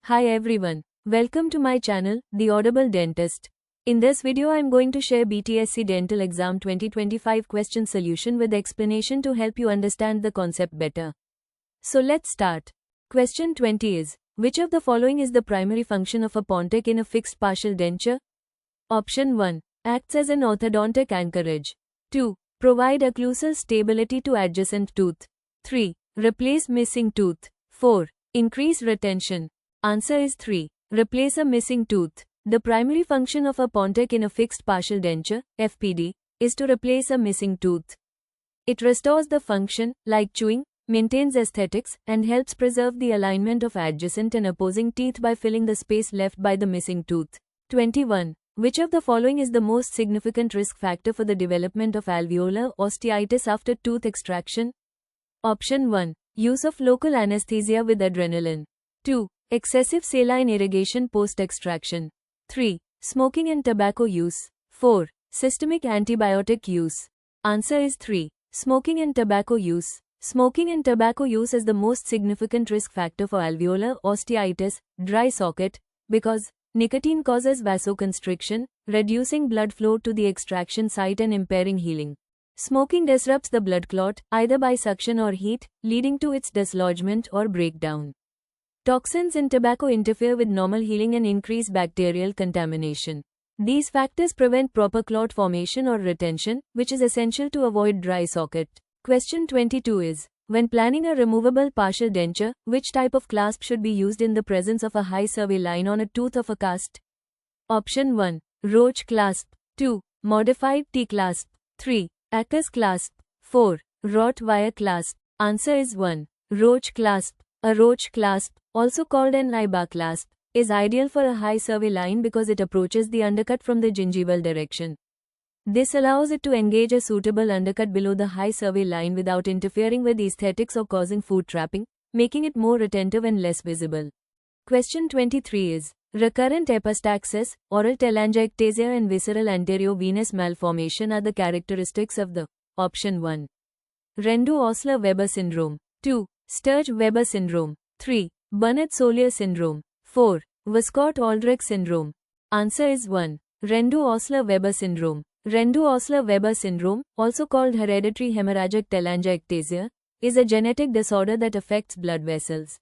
Hi everyone, welcome to my channel, The Audible Dentist. In this video I am going to share BTSC Dental Exam 2025 question solution with explanation to help you understand the concept better. So let's start. Question 20 is, which of the following is the primary function of a Pontic in a fixed partial denture? Option 1. Acts as an orthodontic anchorage. 2. Provide occlusal stability to adjacent tooth. 3. Replace missing tooth. 4. Increase retention. Answer is 3. Replace a missing tooth. The primary function of a Pontic in a fixed partial denture, FPD, is to replace a missing tooth. It restores the function, like chewing, maintains aesthetics, and helps preserve the alignment of adjacent and opposing teeth by filling the space left by the missing tooth. 21. Which of the following is the most significant risk factor for the development of alveolar osteitis after tooth extraction? Option 1. Use of local anesthesia with adrenaline. 2. Excessive saline irrigation post-extraction. 3. Smoking and tobacco use. 4. Systemic antibiotic use. Answer is 3. Smoking and tobacco use. Smoking and tobacco use is the most significant risk factor for alveolar osteitis, dry socket, because nicotine causes vasoconstriction, reducing blood flow to the extraction site and impairing healing. Smoking disrupts the blood clot, either by suction or heat, leading to its dislodgement or breakdown. Toxins in tobacco interfere with normal healing and increase bacterial contamination. These factors prevent proper clot formation or retention, which is essential to avoid dry socket. Question 22 is, when planning a removable partial denture, which type of clasp should be used in the presence of a high survey line on a tooth of a cast? Option 1. Roach clasp. 2. Modified T-clasp. 3. Acus clasp. 4. Wrought wire clasp. Answer is 1. Roach clasp. A roach clasp, also called an eye-bar clasp, is ideal for a high survey line because it approaches the undercut from the gingival direction. This allows it to engage a suitable undercut below the high survey line without interfering with aesthetics or causing food trapping, making it more retentive and less visible. Question 23 is, recurrent epistaxis, oral telangiectasia and visceral anteriovenous malformation are the characteristics of the Option 1. Rendu-Osler-Weber syndrome. 2. Sturge-Weber syndrome. 3. Burnett-Solier syndrome. 4. Wiskott-Aldrich syndrome. Answer is 1. Rendu-Osler-Weber syndrome. Rendu-Osler-Weber syndrome, also called hereditary hemorrhagic telangiectasia, is a genetic disorder that affects blood vessels.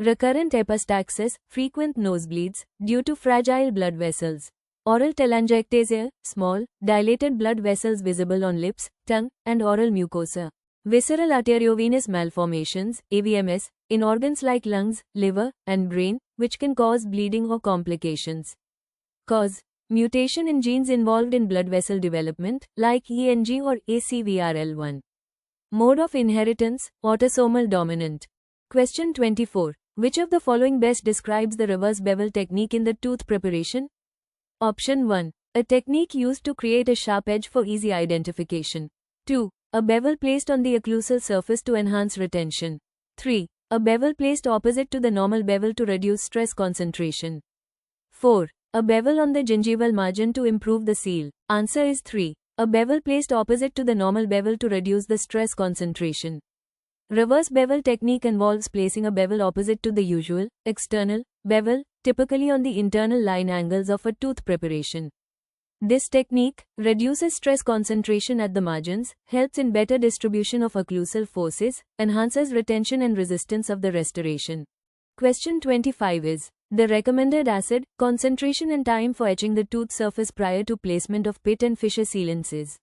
Recurrent epistaxis, frequent nosebleeds, due to fragile blood vessels. Oral telangiectasia, small, dilated blood vessels visible on lips, tongue, and oral mucosa. Visceral arteriovenous malformations, AVMS, in organs like lungs, liver, and brain, which can cause bleeding or complications. Cause: mutation in genes involved in blood vessel development, like ENG or ACVRL1. Mode of inheritance: autosomal dominant. Question 24. Which of the following best describes the reverse bevel technique in the tooth preparation? Option 1. A technique used to create a sharp edge for easy identification. 2. A bevel placed on the occlusal surface to enhance retention. 3. A bevel placed opposite to the normal bevel to reduce stress concentration. 4. A bevel on the gingival margin to improve the seal. Answer is 3. A bevel placed opposite to the normal bevel to reduce the stress concentration. Reverse bevel technique involves placing a bevel opposite to the usual, external, bevel, typically on the internal line angles of a tooth preparation. This technique reduces stress concentration at the margins, helps in better distribution of occlusal forces, enhances retention and resistance of the restoration. Question 25 is, the recommended acid, concentration and time for etching the tooth surface prior to placement of pit and fissure sealants is?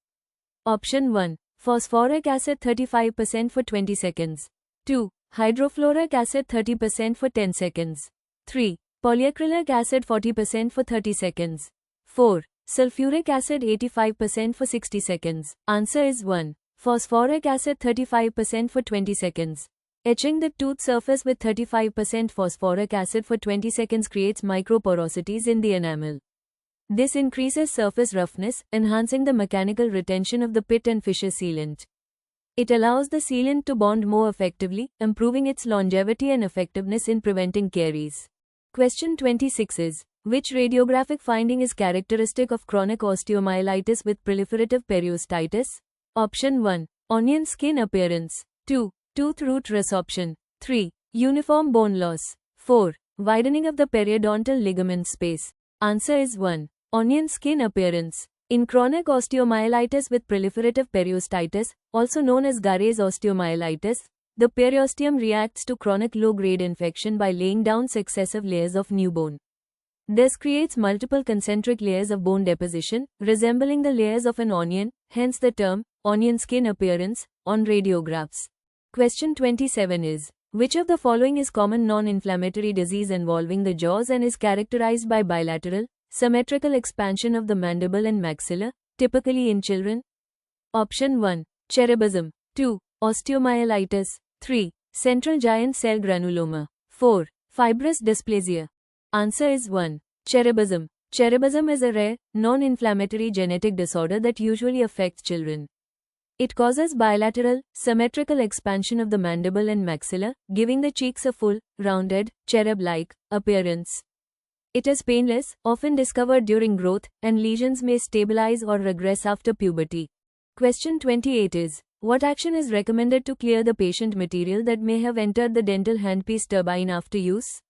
Option 1. Phosphoric acid 35% for 20 seconds. 2. Hydrofluoric acid 30% for 10 seconds. 3. Polyacrylic acid 40% for 30 seconds. 4. Sulfuric acid 85% for 60 seconds. Answer is 1. Phosphoric acid 35% for 20 seconds. Etching the tooth surface with 35% phosphoric acid for 20 seconds creates microporosities in the enamel. This increases surface roughness, enhancing the mechanical retention of the pit and fissure sealant. It allows the sealant to bond more effectively, improving its longevity and effectiveness in preventing caries. Question 26 is, which radiographic finding is characteristic of chronic osteomyelitis with proliferative periostitis? Option 1. Onion skin appearance. 2. Tooth root resorption. 3. Uniform bone loss. 4. Widening of the periodontal ligament space. Answer is 1. Onion skin appearance. In chronic osteomyelitis with proliferative periostitis, also known as Gare's osteomyelitis, the periosteum reacts to chronic low-grade infection by laying down successive layers of new bone. This creates multiple concentric layers of bone deposition, resembling the layers of an onion, hence the term, onion skin appearance, on radiographs. Question 27 is, which of the following is common non-inflammatory disease involving the jaws and is characterized by bilateral, symmetrical expansion of the mandible and maxilla, typically in children? Option 1. Cherubism. 2. Osteomyelitis. 3. Central giant cell granuloma. 4. Fibrous dysplasia. Answer is 1. Cherubism. Cherubism is a rare, non-inflammatory genetic disorder that usually affects children. It causes bilateral, symmetrical expansion of the mandible and maxilla, giving the cheeks a full, rounded, cherub-like appearance. It is painless, often discovered during growth, and lesions may stabilize or regress after puberty. Question 28 is, what action is recommended to clear the patient material that may have entered the dental handpiece turbine after use?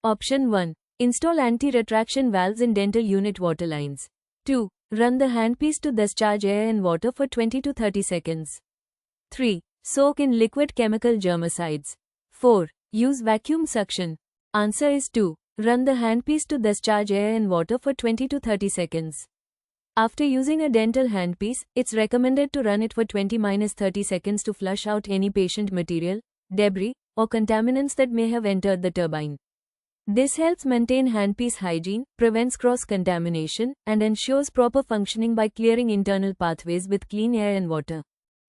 Option 1. Install anti-retraction valves in dental unit water lines. 2. Run the handpiece to discharge air and water for 20 to 30 seconds. 3. Soak in liquid chemical germicides. 4. Use vacuum suction. Answer is 2. Run the handpiece to discharge air and water for 20 to 30 seconds. After using a dental handpiece, it's recommended to run it for 20-30 seconds to flush out any patient material, debris, or contaminants that may have entered the turbine. This helps maintain handpiece hygiene, prevents cross-contamination, and ensures proper functioning by clearing internal pathways with clean air and water.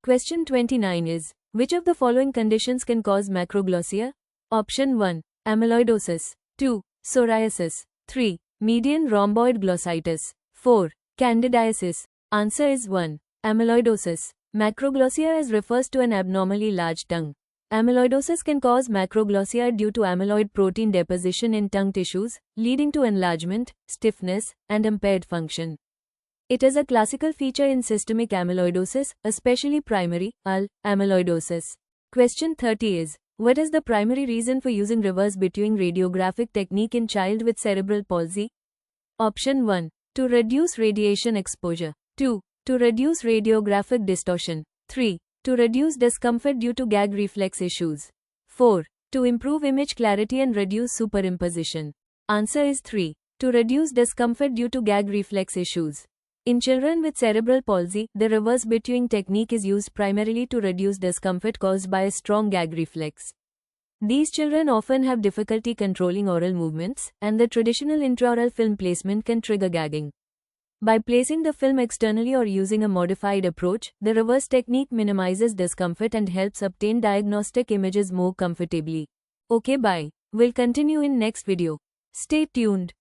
Question 29 is, which of the following conditions can cause macroglossia? Option 1. Amyloidosis. 2. Psoriasis. 3. Median rhomboid glossitis. 4. Candidiasis. Answer is 1. Amyloidosis. Macroglossia refers to an abnormally large tongue. Amyloidosis can cause macroglossia due to amyloid protein deposition in tongue tissues, leading to enlargement, stiffness, and impaired function. It is a classical feature in systemic amyloidosis, especially primary amyloidosis. Question 30 is, what is the primary reason for using reverse between radiographic technique in child with cerebral palsy? Option 1. To reduce radiation exposure. 2. To reduce radiographic distortion. 3. To reduce discomfort due to gag reflex issues. 4. To improve image clarity and reduce superimposition. Answer is 3. To reduce discomfort due to gag reflex issues. In children with cerebral palsy, the reverse between technique is used primarily to reduce discomfort caused by a strong gag reflex. These children often have difficulty controlling oral movements, and the traditional intraoral film placement can trigger gagging. By placing the film externally or using a modified approach, the reverse technique minimizes discomfort and helps obtain diagnostic images more comfortably. Okay, bye. We'll continue in next video. Stay tuned.